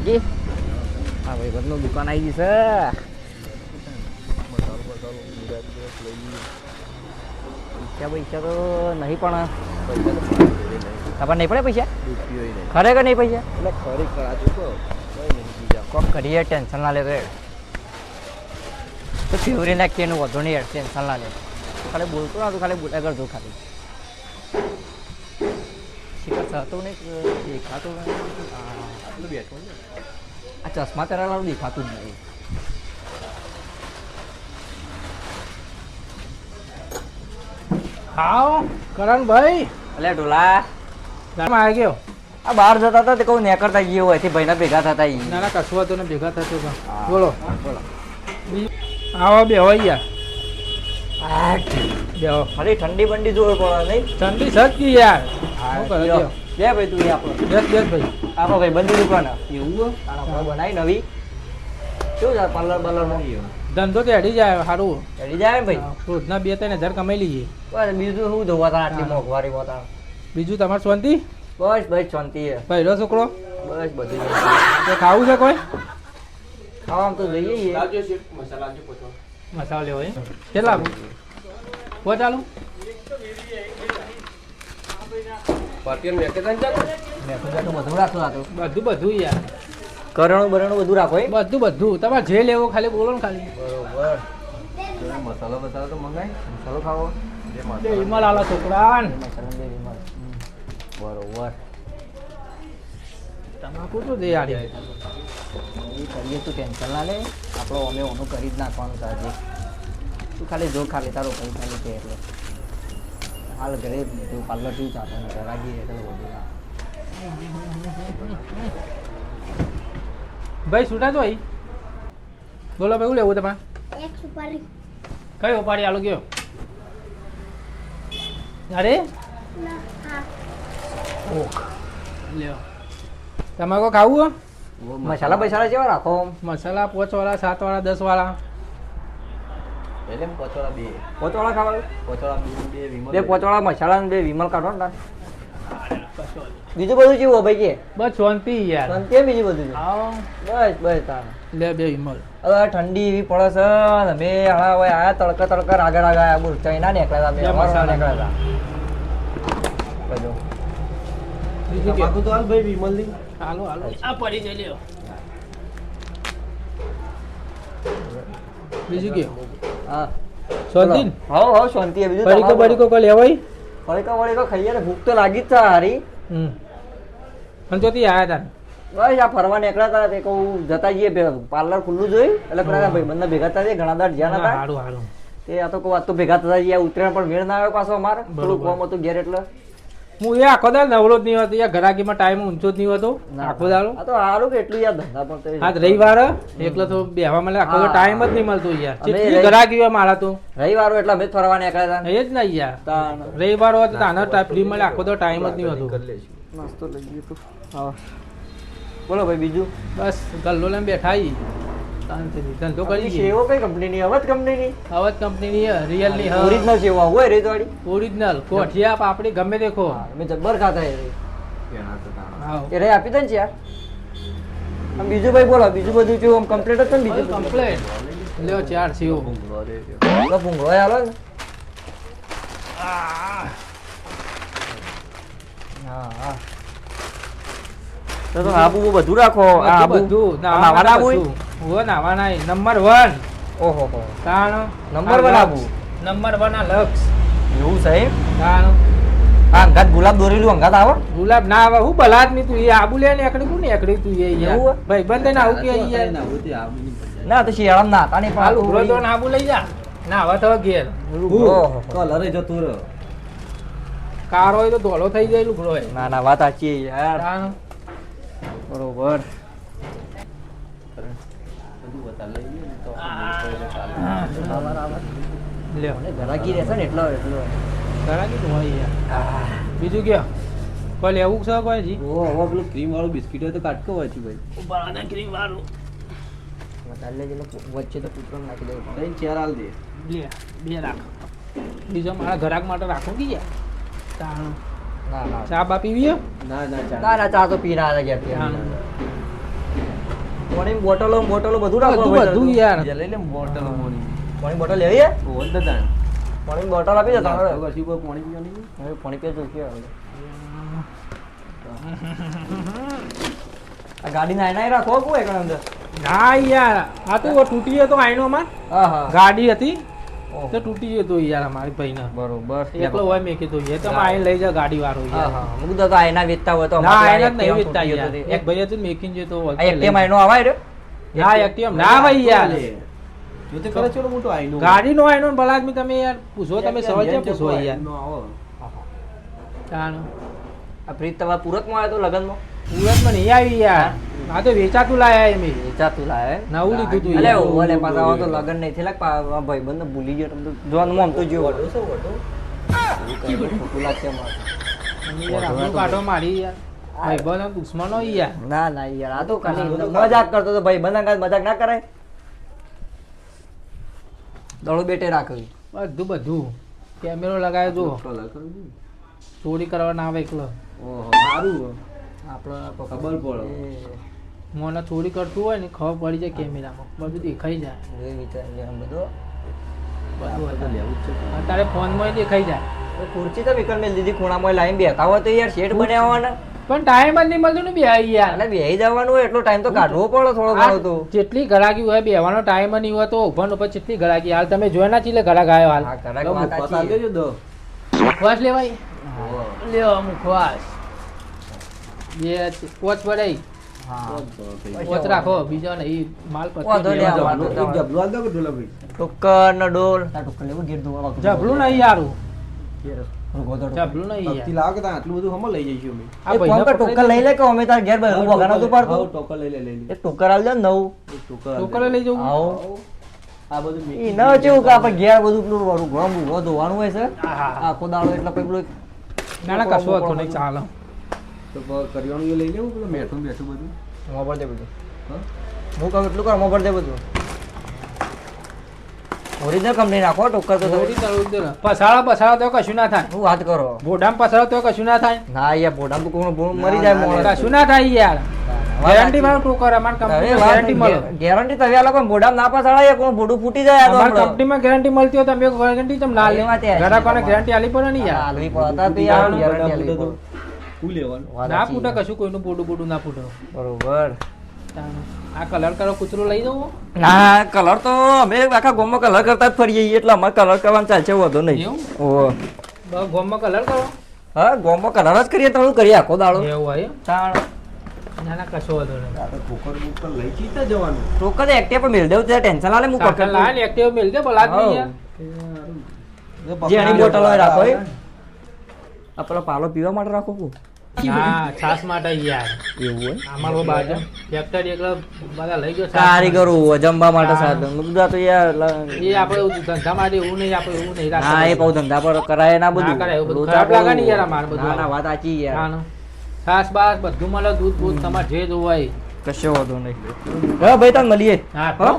શાંતિ હા ભાઈ બધું દુકાન આવી ગઈ છે પૈસા તો નહીં પણ આપણને નહીં પડે પૈસા ખરેખર નહીં પૈસા એટલે ખરેખર આ ચૂકો કોક કરીએ ટેન્શન ના લે તો ફેવરી નાખીએ એનું વધુ નહીં ટેન્શન ના લે ખાલી બોલતો ના તો ખાલી બોલ્યા કરજો ખાલી શિખર થતું નહીં દેખાતું નહીં બેઠું આ ચશ્મા પહેરેલા દેખાતું જ નહીં હાઉ કરણભાઈ એટલે ઢોલા આવી ગયો આ બહાર જતા હતા તે કહું નેકરતા ગયો હોય થી ભાઈના ભેગા થતા ના ના કશું હતું ને ભેગા થતો બોલો બોલો આવો બે હોય બેહો ખાલી ઠંડી બંડી જોવે પડે નહીં ઠંડી સજ કી યાર શું કરે બે ભાઈ તું આપણો બેસ ભાઈ આપણો ભાઈ બંધી દુકાન એવું બનાવી નવી કેવું છે પાર્લર બાર્લરમાં ધંધો તો હેડી જાય સારું હેડી જાય ને ભાઈ રોજના 2-3 હજાર કમાઈ લઈએ બસ બીજું શું જોવા તા આટલી મોંઘવારી મોતા બીજું તમારે શાંતિ બસ બસ શાંતિ છે પહેલો છોકરો બસ બધું તો ખાવું છે કોઈ ખાવામાં તો જઈએ મસાલો લેવો કેટલા ચાલુ બધું રાખો આ તો બધું યાર કરણું બરણું બધું રાખો બધું તમારે જે લેવો ખાલી બોલો ને ખાલી બરોબર મસાલો તો મંગાય મસાલો ખાવો વિમલ આલો છોકરા બરોબર તમાકુ તો દે યાર એ કરીએ તું ટેન્શન ના લે આપણો અમે ઓનું કરી જ નાખવાનું છે આજે તું ખાલી જો ખાલી તારો ભાઈ ખાલી કે એટલે હાલ ઘરે તું પાર્લર થી ચાતો ને રાગી એટલે બધું ભાઈ છૂટા તો અહીં બોલો ભાઈ શું લેવું તમારે એક સુપારી કઈ ઉપાડી આલો ગયો અરે ના હા ઓક લ્યો તમારે ખાવું મસાલા બસાલા કેવા રાખો મસાલા 5 વાળા 7 વાળા 10 વાળા એટલે પોચવાળા ખાવા બે પોચવાળા મસાલા ને બે વિમલ કાઢો ને બીજું બધું કેવું ભાઈ કે બસ શાંતિ યાર શાંતિ બીજું બધું આવો બસ બસ તાર લે બે વિમલ હવે ઠંડી એવી પડે છે ને મેં હણા હવે આયા તડકા રાગા આયા બોલ ચાઈના નીકળ્યા હતા મેં મસાલા નીકળ્યા હતા બધું બીજું કે તો હાલ ભાઈ વિમલ ની હાલો આ પડી જઈ લ્યો બીજું કે હા શાંતિ હા શાંતિ બીજું બડીકો કો લેવાય વળીકો ખાઈએ ને ભૂખ તો લાગી જ છે હારી પણ તો આયા તા બસ આ ફરવા નીકળ્યા હતા તે કહું જતા જઈએ પાર્લર ખુલ્લું જોયું એટલે પેલા ભાઈ બંને ભેગા થતા ઘણા દાડ જ્યાં હતા હારું તે આ તો કહું આ તો ભેગા થતા જઈએ ઉતરેણ પણ વેળ ના આવ્યો પાછો અમારે થોડું કોમ હતું ઘેર એટલે હું એ આખો દાડો નવરો જ નહીં હતો યાર ઘરાકીમાં ટાઈમ ઊંચો જ નહીં હતો આખો દાડો આ તો સારું કે એટલું યાર ધંધા પણ આજ રવિવાર એકલો તો બેહવા મળે આખો ટાઈમ જ નહીં મળતો યાર કેટલી ઘરાકી હોય મારા તો રવિવાર એટલે અમે ફરવા નીકળ્યા એ જ ના યાર રવિવાર હોય તો આનો ફ્રી મળે આખો તો ટાઈમ જ નહીં હતો નાસ્તો લઈ ગયો તું હા બોલો ભાઈ બીજું બસ ગલ્લો લઈને બેઠા ઈ શાંતિથી ધંધો કરી સેવો કઈ કંપનીની અવધ કંપનીની અવધ કંપનીની રિયલની ઓરિજિનલ સેવા હોય રેતવાડી ઓરિજિનલ કોઠિયા પાપડી ગમે દેખો મેં જબ્બર ખાતા એ હા એ રે આપી દે ને યાર આમ બીજું ભાઈ બોલો બીજું બધું જો આમ કમ્પ્લીટ હતું ને બીજું કમ્પ્લેટ લ્યો 4 સીઓ ભૂંગળો હાલો ને હા તો આબુ બધું રાખો આ આબુ બધું નાવા આબુ ઓ નાવા નહીં નંબર 1 ઓહો હો તાણ નંબર 1 આબુ નંબર 1 આ લક્ષ એવું સાહેબ તાણ આ અંગાત ગુલાબ દોરેલું અંગાત આવે ગુલાબ ના આવે હું બલાદ ની તું એ આબુ લે ને એકડી કોને એકડી તું એ યાર એવું? ભાઈ બંધ ના આવું કે યાર ના તો શિયાળામાં નાતા નહીં હાલ ઉભરો તો આબુ લઈ જા ના હવે તો ઘેર ઓહો કલર જતું રહ્યો કાર હોય તો ધોળો થઈ જાય લુગડો હોય ના ના વાત સાચી યાર તાણ બરોબર લ્યો ઘરાકી રહેશે ને એટલો કરા કીધું હોય યાર બીજું કે કોઈ લેવું છે કોઈ જી ઓ હવે પેલું ક્રીમ વાળું બિસ્કિટ હોય તો કાટકો હોય છે ભાઈ બરાબર ક્રીમ વાળું વચ્ચે તો કૂતરો નાખી દેવું લઈને ચાર હાલ દે લે બે રાખ બીજો મારા ઘરાક માટે રાખો કે યાર તાણ ના ના ચા બા પીવી હે? ના ના ચાર ના ના ચા તો પી ના ગયા તાણ પાણીની બોટલો બધું રાખો બધું યાર જે લઈ લે બોટલ મોની પાણી બોટલ લેવી હે ઓન તો તાણ પાણીની બોટલ આપી દે તારે કશી કોઈ પાણી પીવાની હવે પાણી પીએ તો કે આ ગાડી નાઈ રાખો કોઈ એકણ અંદર ના યાર આ તો તૂટી ગયો તો આઈનોમાં હા હા ગાડી હતી ઓહો. તો તૂટી ગયો તો યાર અમારી ભાઈને બરોબર એકલો હોય મેં કીધું એ તમે આઈને લઈ જા ગાડી વાળો હા યાર હા મુક દો તો આયના વેચતા હોય તો ના અમારે આઈને જ નહીં વેચતા તૂટી યાર ગયો તો એક ભાઈ હતું મેકિંગ જે તો આ એકટી માઈનો આવાય રે ના એક્ટિવ ના ભાઈ યાર જો તે કરે ચલો મોટો આઈનો ગાડી નો આઈનો બલાદમી તમે યાર પૂછો તમે સવાલ છે પૂછો યાર નો આવો તાણ આ ફ્રીજ તમારા પુરતમાં આવ્યો તો લગનમાં સુરતમાં નહીં આવી યાર આ તો વેચાતું લાયા એમ વેચાતું લાવે નવું લીધું તું અલે યાર ઓલે પાછા આવો તો લગન નહીં થયેલા ભાઈબંધ ભૂલી ગયો તમે જોવાનું આમ તો જો વડો છે વડો ખોટું લાગશે મારે અને યાર આપણું કાઢો મારી યાર ભાઈબંધ દુશ્મનો યાર ના ના યાર આ તો ખાલી મજાક કરતો તો ભાઈ બંધા મજાક ના કરાય દડો બેટે રાખવી બધું કેમેરો લગાવ્યો જો કલર કરી ચોરી કરવા ના આવે એકલો ઓહો સારું આપણે ખબર પડે મને ચોરી કરતું હોય ને ખબર પડી જાય કેમેરામાં બધું દેખાઈ જાય એ વિચાર બધો બધું તો લેવું જ છે અત્યારે ફોનમાં દેખાઈ જાય ખુરચી તો વિકલ મેં દીધી ખૂણામાં લાઈન બેઠા હોય તો યાર શેડ બનાવવાના પણ ટાઈમ જ નહીં મળતું ને બે યાર એટલે બેહી જવાનું હોય એટલો ટાઈમ તો કાઢવો પડે થોડો ઘણો તો જેટલી ગરાગી હોય બેવાનો ટાઈમ નહીં હોય તો ઉભા ઉપર જેટલી ગરાગી હાલ તમે જોયા ના ચીલે ગરાગ આવ્યો હાલ હા કરાક તો વાત મુખવાસ સાચી. આલી દેજો દો મુખવાસ લેવાય ઓહો લ્યો મુખવાસ બે પોચ પડાઈ હા પોચ રાખો બીજો નહીં માલ વાંધો નહીં, પતી વાંધો એક જબલું આલ દો કે ઢોલા ભાઈ ટોકર ને ડોલ આ ટોકર લેવું ઘેર ધોવા જબલું નહીં યારું ગોધડો. જબલું નહીં ભક્તિ યાર લાવો કે તાર આટલું બધું હમણાં લઈ જઈશું અમે આ એ ફોન ભાઈને પર ટોકર લઈ લે કે અમે તાર ઘેર વગાડો તો હાઉ, પડતું ટોકર લઈ લે એ ટોકર આલ દે ને નવું એક ટોકર આલ ટોકરે દે. લઈ જવું આવો આ બધું ઈ મેકિંગ ન કેવું કે આપણે ઘેર બધું પેલું વાળું ઘણું બધું ધોવાનું હોય છે આહા. આખો દાડો એટલે પછી પેલું ના ના કશું હતું નહીં ચાલો તો કરિયાણું એ લઈ લેવું પેલું મેઠું બેઠું બધું મોબર દે બધું હા હું કહું એટલું કર મોબર દે બધું ઓરિજિનલ કંપની નાખો ટોકર તો તમે. થોડી તળું દે ને. પસાડો તો કશું ના થાય હું વાત કરો બોડામ પસાડો તો કશું ના થાય ના યાર બોડા તો કોણ મરી જાય મોણસ. કશું ના થાય યાર વાત ગેરંટી સાચી. વાળો ટોકર અમારી અરે કંપની વાત ગેરંટી મળે ગેરંટી તમે આલો પણ બોડા ના પાછળ કોણ બોડું ફૂટી જાય આ તો અમારી હમણાં. કંપનીમાં ગેરંટી મળતી હોય તો અમે ગેરંટી તમે ના લે એ વાત એ. ગ્રાહકોને ગેરંટી આલી પડે ને યાર આલવી પડતા તો યાર ના, ગેરંટી આલવી તો પડે. શું લેવાનું વાત ના સાચી. ફૂટે કશું કોઈનું બોડું બોડું ના ફૂટે બરોબર આ કલર કરો કૂતરો લઈ જવું ના કલર તો અમે આખા ગામમાં કલર કરતા જ ફરીએ છીએ એટલે અમારે કલર કરવાનું ચાલશે વધુ નહીં એવું ઓહો. ગોમમાં કલર કરો હા ગામમાં કલર જ કરીએ તો કરીએ આખો દાડો એવું હોય તાણ ના ના કશો વધુ નહીં આ તો ટોકર બોકર લઈ ચીતા જવાનું ટોકર તો એક્ટિવ પર મેળ દેવું ત્યાં ટેન્શન લાલે હું સાકર લાય ને એક્ટિવ મિલ દે બોલા હાઉ. યાર જેની બોટલ હોય રાખો એ. આ પેલો પાલો પીવા માટે રાખો કુ હા છાસ માટે યાર એવું હોય અમારો બાજુ ફેક્ટરી એકલા બધા લઈ ગયો છાસ કારીગરો જમવા માટે સાધન બધા તો યાર એ આપણે ધંધા માટે એવું નહીં આપણે એવું નહીં હા એ પાછું ધંધા પર કરાય ના બધું ના કરાય એવું બધું. લોચા ખરાબ લાગે ને બહુ. યાર અમારે બધું. ના ના વાત સાચી યાર ખાવાનું. છાસ બાસ બધું મળે દૂધ બૂધ તમારે જે જોવું હોય કશો વાંધો નહીં હા ભાઈ તાન મળીએ હા હો?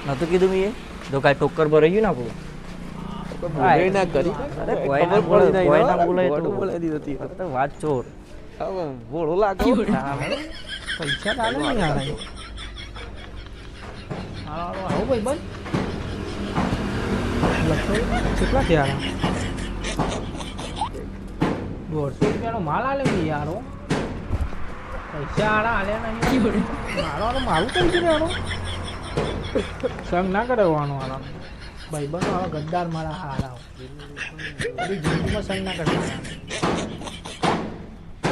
નતું કીધું મેં જો કાંઈ ટોકર ભરાઈ ગયું ને આપણું બોલે ના કરી અરે કોઈ ના બોલે, કોઈ ના બોલે તો. બોલાવી દીધી હતી તો વાત ચોર હવે ભોળો લાગો પૈસા ચાલે ને યાર અહીં. આવો ભાઈ બંધ કેટલા થયા 150 રૂપિયાનો માલ આલે ને યાર હો. પૈસા આડા આલ્યા નહીં મારો આનો મારું કરી છે આનો સંગ ના કરવાનો આનો ભાઈ બંધ ગદ્દાર મારા હારા બધી જિંદગીમાં સંગ ના કરતા